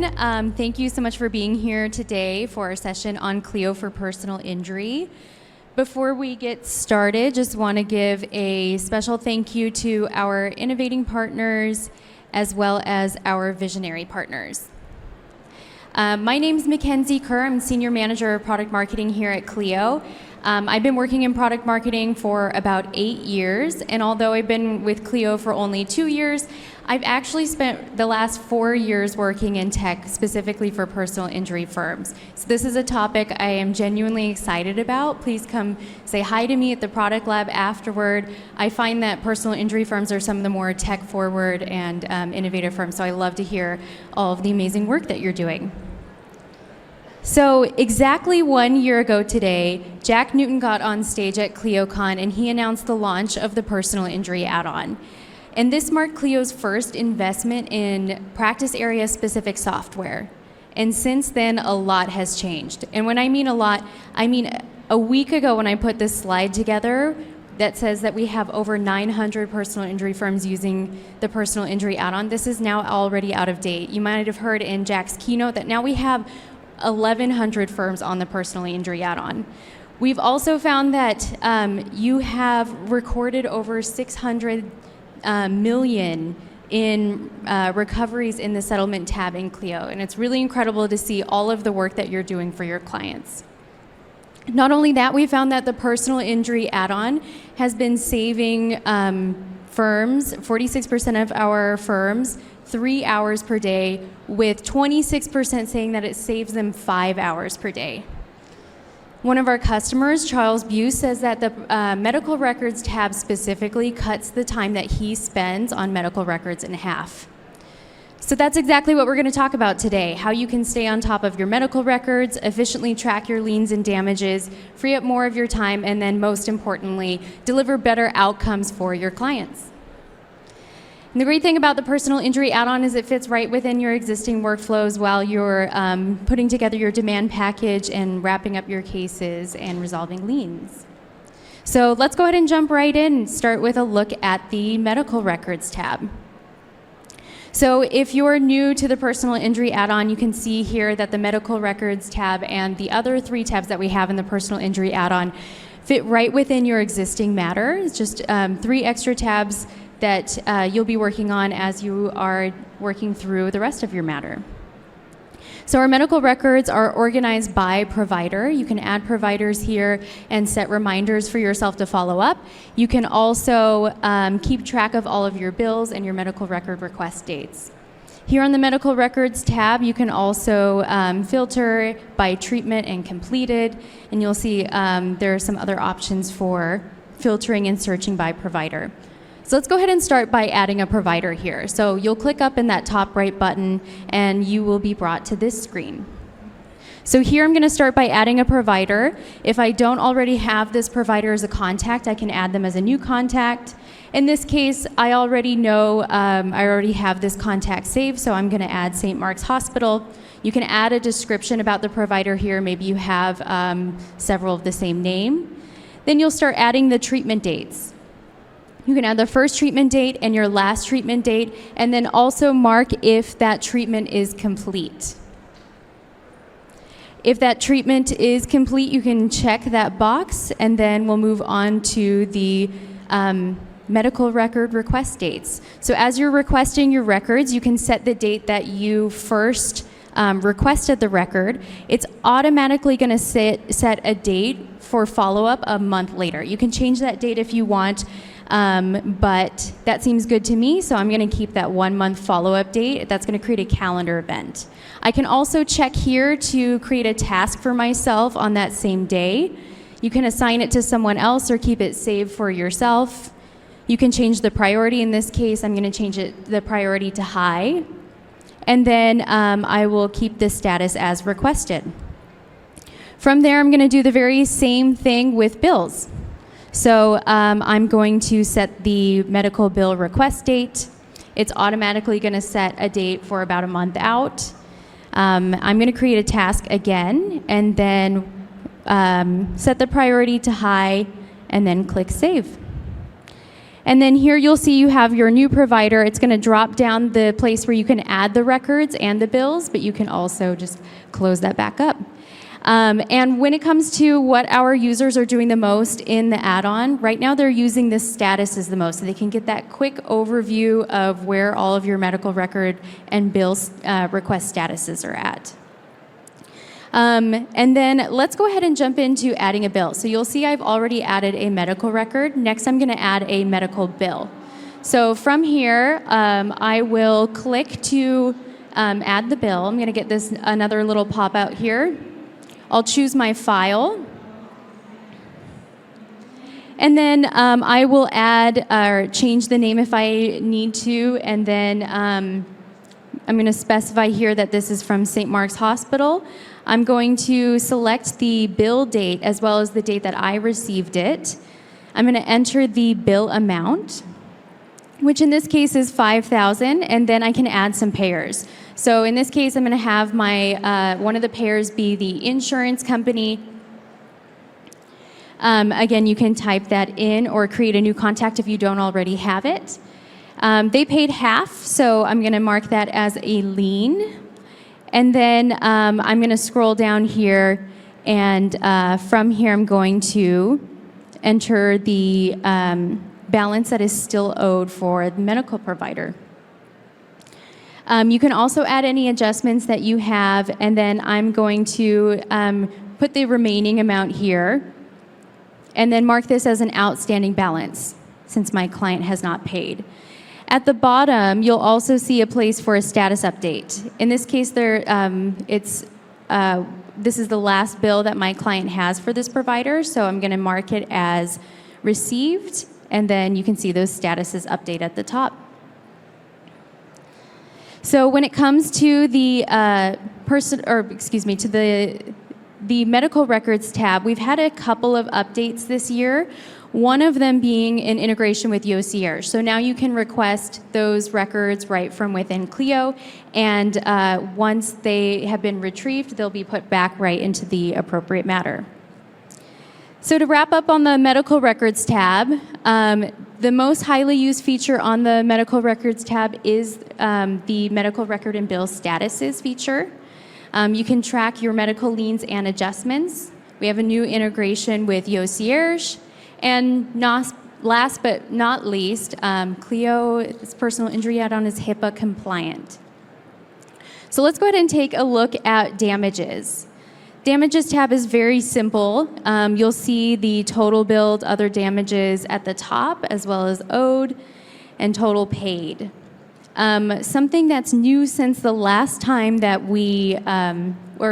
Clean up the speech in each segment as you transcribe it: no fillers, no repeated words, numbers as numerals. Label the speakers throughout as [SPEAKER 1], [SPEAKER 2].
[SPEAKER 1] everyone. Thank you so much for being here today for our session on Clio for personal injury. Before we get started, just want to give a special thank you to our innovating partners as well as our visionary partners. My name's Mackenzie Kerr. I'm Senior Manager of Product Marketing here at Clio. I've been working in product marketing for about 8 years, and although I've been with Clio for only 2 years, I've actually spent the last 4 years working in tech specifically for personal injury firms. So this is a topic I am genuinely excited about. Please come say hi to me at the product lab afterward. I find that personal injury firms are some of the more tech forward and innovative firms, so I love to hear all of the amazing work that you're doing. So exactly 1 year ago today, Jack Newton got on stage at ClioCon and he announced the launch of the personal injury add-on. And this marked Clio's first investment in practice area specific software. And since then, a lot has changed. And when I mean a lot, I mean a week ago when I put this slide together that says that we have over 900 personal injury firms using the personal injury add-on, this is now already out of date. You might have heard in Jack's keynote that now we have 1,100 firms on the personal injury add-on. We've also found that you have recorded over 600 million in recoveries in the settlement tab in Clio, and it's really incredible to see all of the work that you're doing for your clients. Not only that, we found that the personal injury add-on has been saving firms, 46% of our firms, 3 hours per day, with 26% saying that it saves them 5 hours per day. One of our customers, Charles Buse, says that the medical records tab specifically cuts the time that he spends on medical records in half. So that's exactly what we're going to talk about today, how you can stay on top of your medical records, efficiently track your liens and damages, free up more of your time, and then most importantly, deliver better outcomes for your clients. And the great thing about the personal injury add-on is it fits right within your existing workflows while you're putting together your demand package and wrapping up your cases and resolving liens. So let's go ahead and jump right in and start with a look at the medical records tab. So if you're new to the personal injury add-on, you can see here that the medical records tab and the other 3 tabs that we have in the personal injury add-on fit right within your existing matter. It's just 3 extra tabs that you'll be working on as you are working through the rest of your matter. So our medical records are organized by provider. You can add providers here and set reminders for yourself to follow up. You can also keep track of all of your bills and your medical record request dates. Here on the medical records tab, you can also filter by treatment and completed, and you'll see there are some other options for filtering and searching by provider. So let's go ahead and start by adding a provider here. So you'll click up in that top right button and you will be brought to this screen. So here I'm going to start by adding a provider. If I don't already have this provider as a contact, I can add them as a new contact. In this case, I already know, I already have this contact saved, so I'm going to add St. Mark's Hospital. You can add a description about the provider here. Maybe you have several of the same name. Then you'll start adding the treatment dates. You can add the first treatment date and your last treatment date, and then also mark if that treatment is complete. If that treatment is complete, you can check that box, and then we'll move on to the medical record request dates. So as you're requesting your records, you can set the date that you first requested the record. It's automatically going to set a date for follow-up a month later. You can change that date if you want, but that seems good to me, so I'm going to keep that 1 month follow-up date. That's going to create a calendar event. I can also check here to create a task for myself on that same day. You can assign it to someone else or keep it saved for yourself. You can change the priority. In this case, I'm going to change the priority to high, and then I will keep the status as requested. From there, I'm going to do the very same thing with bills. So I'm going to set the medical bill request date. It's automatically going to set a date for about a month out. I'm going to create a task again, and then set the priority to high, and then click Save. And then here you'll see you have your new provider. It's going to drop down the place where you can add the records and the bills, but you can also just close that back up. And when it comes to what our users are doing the most in the add-on, right now they're using the statuses the most, so they can get that quick overview of where all of your medical record and bills request statuses are at. And then let's go ahead and jump into adding a bill. So you'll see I've already added a medical record. Next, I'm going to add a medical bill. So from here, I will click to add the bill. I'm going to get this another little pop out here. I'll choose my file. And then I will add or change the name if I need to. And then I'm going to specify here that this is from St. Mark's Hospital. I'm going to select the bill date as well as the date that I received it. I'm going to enter the bill amount, which in this case is $5,000, and then I can add some payers. So in this case, I'm going to have my one of the payers be the insurance company. Again, you can type that in or create a new contact if you don't already have it. They paid half, so I'm going to mark that as a lien. And then I'm going to scroll down here, and from here I'm going to enter the balance that is still owed for the medical provider. You can also add any adjustments that you have, and then I'm going to put the remaining amount here, and then mark this as an outstanding balance since my client has not paid. At the bottom, you'll also see a place for a status update. In this case, this is the last bill that my client has for this provider, so I'm going to mark it as received, and then you can see those statuses update at the top. So when it comes to the the medical records tab, we've had a couple of updates this year. One of them being an integration with Concierge. So now you can request those records right from within Clio, and once they have been retrieved, they'll be put back right into the appropriate matter. So to wrap up on the medical records tab, the most highly used feature on the medical records tab is the medical record and bill statuses feature. You can track your medical liens and adjustments. We have a new integration with Concierge. And last but not least, Clio's personal injury add-on is HIPAA compliant. So let's go ahead and take a look at damages. Damages tab is very simple. You'll see the total billed, other damages at the top, as well as owed and total paid. Something that's new since the last time that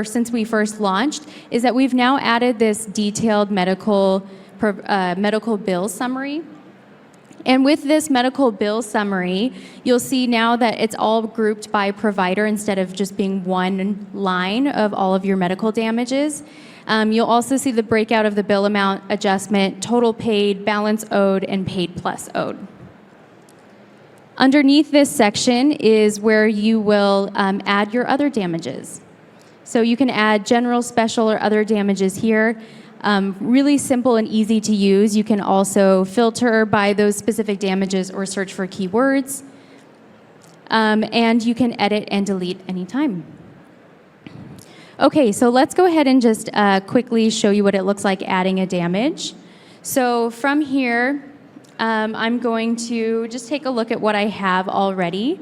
[SPEAKER 1] since we first launched, is that we've now added this detailed medical bill summary. And with this medical bill summary, you'll see now that it's all grouped by provider instead of just being one line of all of your medical damages. You'll also see the breakout of the bill amount, adjustment, total paid, balance owed, and paid plus owed. Underneath this section is where you will add your other damages. So you can add general, special, or other damages here. Really simple and easy to use. You can also filter by those specific damages or search for keywords. And you can edit and delete anytime. Okay, so let's go ahead and just quickly show you what it looks like adding a damage. So from here, I'm going to just take a look at what I have already.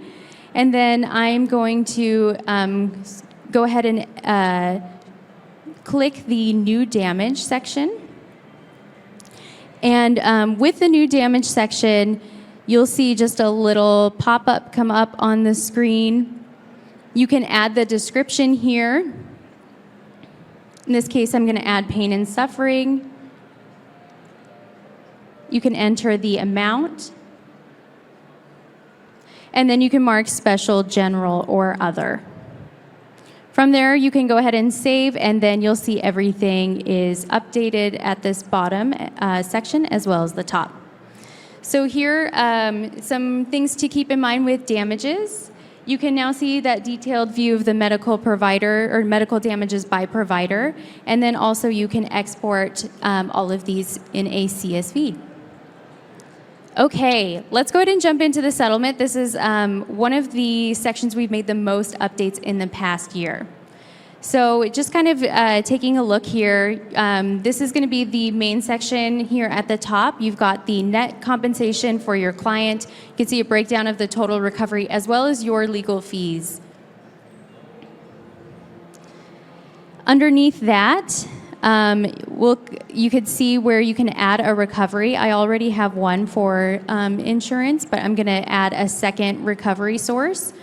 [SPEAKER 1] And then I'm going to go ahead and click the new damage section. And with the new damage section, you'll see just a little pop-up come up on the screen. You can add the description here. In this case, I'm going to add pain and suffering. You can enter the amount. And then you can mark special, general, or other. From there, you can go ahead and save, and then you'll see everything is updated at this bottom section as well as the top. So here, some things to keep in mind with damages. You can now see that detailed view of the medical provider or medical damages by provider, and then also you can export all of these in a CSV. Okay, let's go ahead and jump into the settlement. This is one of the sections we've made the most updates in the past year. So just kind of taking a look here, this is going to be the main section here at the top. You've got the net compensation for your client. You can see a breakdown of the total recovery as well as your legal fees. Underneath that, you could see where you can add a recovery. I already have one for insurance, but I'm going to add a second recovery source.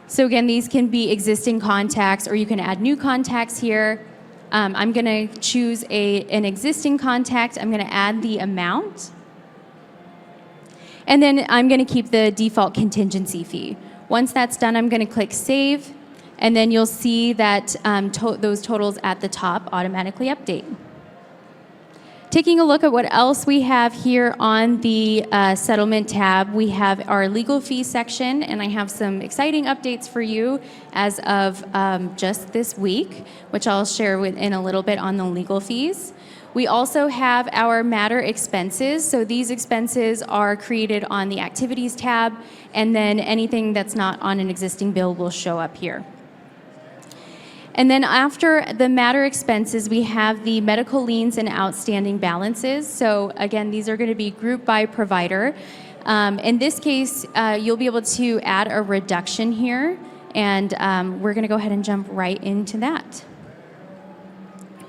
[SPEAKER 1] So again, these can be existing contacts, or you can add new contacts here. I'm going to choose an existing contact. I'm going to add the amount. And then I'm going to keep the default contingency fee. Once that's done, I'm going to click Save. And then you'll see that those totals at the top automatically update. Taking a look at what else we have here on the settlement tab, we have our legal fee section, and I have some exciting updates for you as of just this week, which I'll share in a little bit on the legal fees. We also have our matter expenses. So these expenses are created on the activities tab, and then anything that's not on an existing bill will show up here. And then after the matter expenses, we have the medical liens and outstanding balances. So again, these are going to be grouped by provider. In this case, you'll be able to add a reduction here, and we're going to go ahead and jump right into that.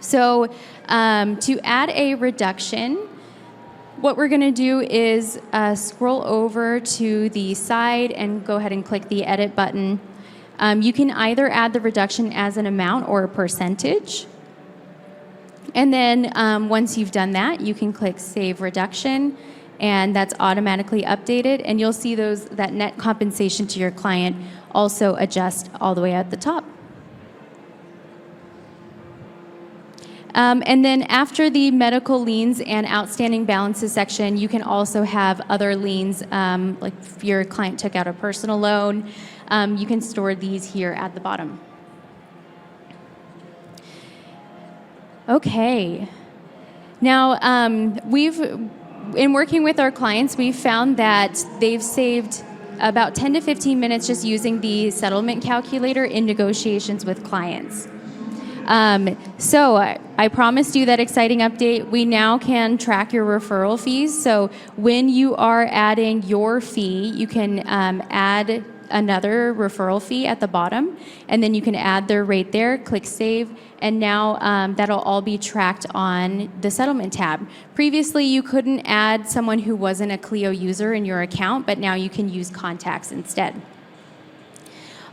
[SPEAKER 1] So to add a reduction, what we're going to do is scroll over to the side and go ahead and click the edit button. You can either add the reduction as an amount or a percentage. And then once you've done that, you can click Save Reduction, and that's automatically updated. And you'll see that net compensation to your client also adjust all the way at the top. And then after the medical liens and outstanding balances section, you can also have other liens, like if your client took out a personal loan, you can store these here at the bottom. Okay. Now, in working with our clients, we've found that they've saved about 10 to 15 minutes just using the settlement calculator in negotiations with clients. So I promised you that exciting update. We now can track your referral fees. So when you are adding your fee, you can add another referral fee at the bottom, and then you can add their rate there, click Save, and now that'll all be tracked on the settlement tab. Previously, you couldn't add someone who wasn't a Clio user in your account, but now you can use contacts instead.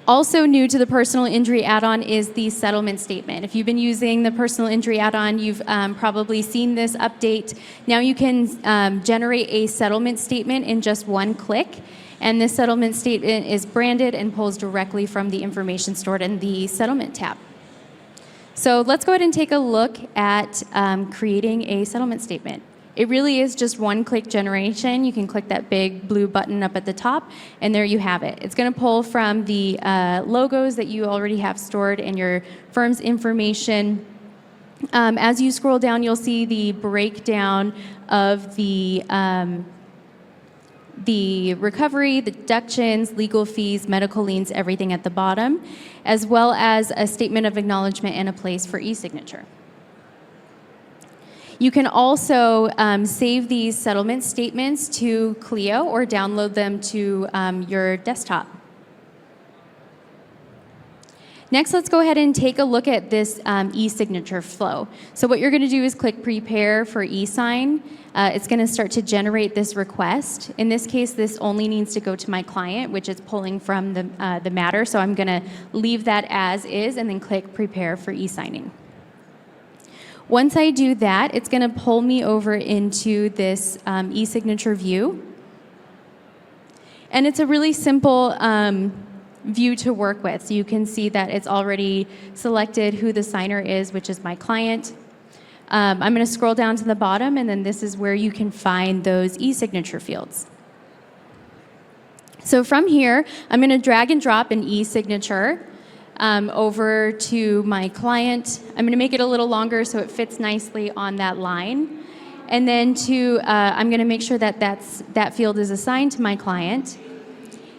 [SPEAKER 1] Also new to the personal injury add-on is the settlement statement. If you've been using the personal injury add-on, you've probably seen this update. Now you can generate a settlement statement in just one click, and this settlement statement is branded and pulls directly from the information stored in the settlement tab. So let's go ahead and take a look at creating a settlement statement. It really is just one-click generation. You can click that big blue button up at the top, and there you have it. It's going to pull from the logos that you already have stored in your firm's information. As you scroll down, you'll see the breakdown of the recovery, the deductions, legal fees, medical liens, everything at the bottom, as well as a statement of acknowledgement and a place for e-signature. You can also save these settlement statements to Clio or download them to your desktop. Next, let's go ahead and take a look at this e-signature flow. So what you're going to do is click Prepare for e-sign. It's going to start to generate this request. In this case, this only needs to go to my client, which is pulling from the matter. So I'm going to leave that as is and then click Prepare for e-signing. Once I do that, it's going to pull me over into this e-signature view. And it's a really simple view to work with. So you can see that it's already selected who the signer is, which is my client. I'm going to scroll down to the bottom, and then this is where you can find those e-signature fields. So from here, I'm going to drag and drop an e-signature over to my client. I'm going to make it a little longer so it fits nicely on that line. And then I'm going to make sure that that field is assigned to my client.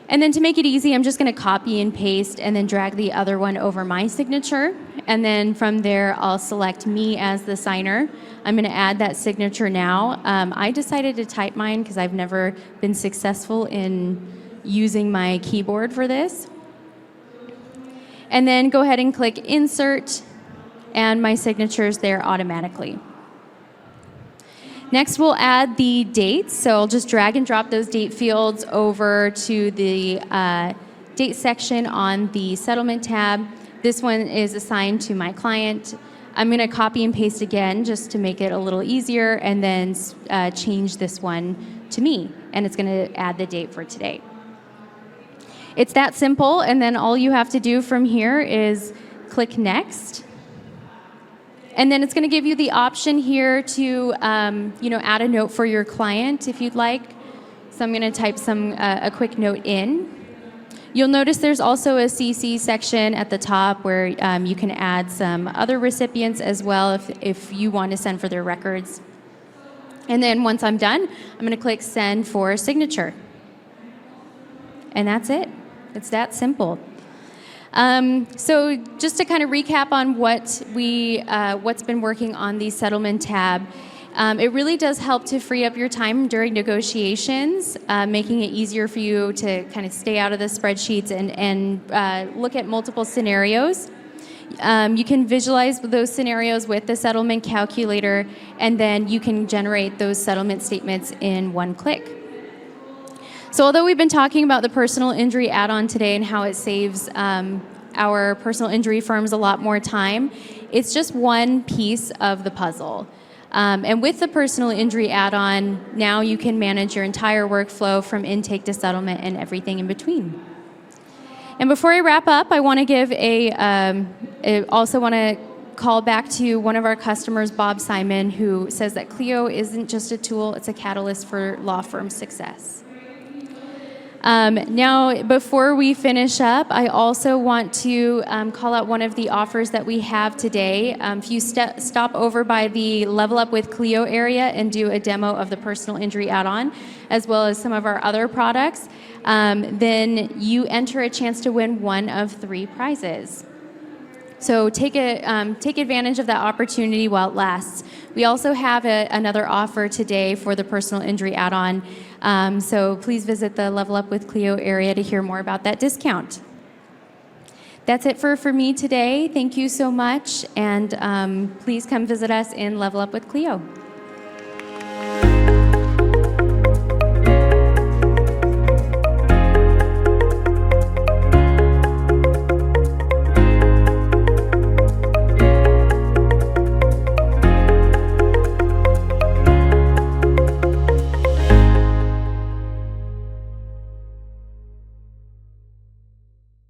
[SPEAKER 1] And then to make it easy, I'm just going to copy and paste and then drag the other one over my signature. And then from there, I'll select me as the signer. I'm going to add that signature now. I decided to type mine because I've never been successful in using my keyboard for this. And then go ahead and click Insert, and my signature is there automatically. Next, we'll add the dates. So I'll just drag and drop those date fields over to the date section on the settlement tab. This one is assigned to my client. I'm going to copy and paste again just to make it a little easier, and then change this one to me. And it's going to add the date for today. It's that simple, and then all you have to do from here is click Next. And then it's going to give you the option here to add a note for your client if you'd like. So I'm going to type a quick note in. You'll notice there's also a CC section at the top where you can add some other recipients as well if you want to send for their records. And then once I'm done, I'm going to click Send for signature. And that's it. It's that simple. So just to kind of recap on what's been working on the settlement tab, it really does help to free up your time during negotiations, making it easier for you to kind of stay out of the spreadsheets and look at multiple scenarios. You can visualize those scenarios with the settlement calculator, and then you can generate those settlement statements in one click. So although we've been talking about the personal injury add-on today and how it saves our personal injury firms a lot more time, it's just one piece of the puzzle. And with the personal injury add-on, now you can manage your entire workflow from intake to settlement and everything in between. And before I wrap up, I want to give also want to call back to one of our customers, Bob Simon, who says that Clio isn't just a tool, it's a catalyst for law firm success. Now, before we finish up, I also want to call out one of the offers that we have today. If you stop over by the Level Up with Clio area and do a demo of the personal injury add-on, as well as some of our other products, then you enter a chance to win one of 3 prizes. So take advantage of that opportunity while it lasts. We also have another offer today for the personal injury add-on. So please visit the Level Up with Clio area to hear more about that discount. That's it for me today. Thank you so much. And please come visit us in Level Up with Clio.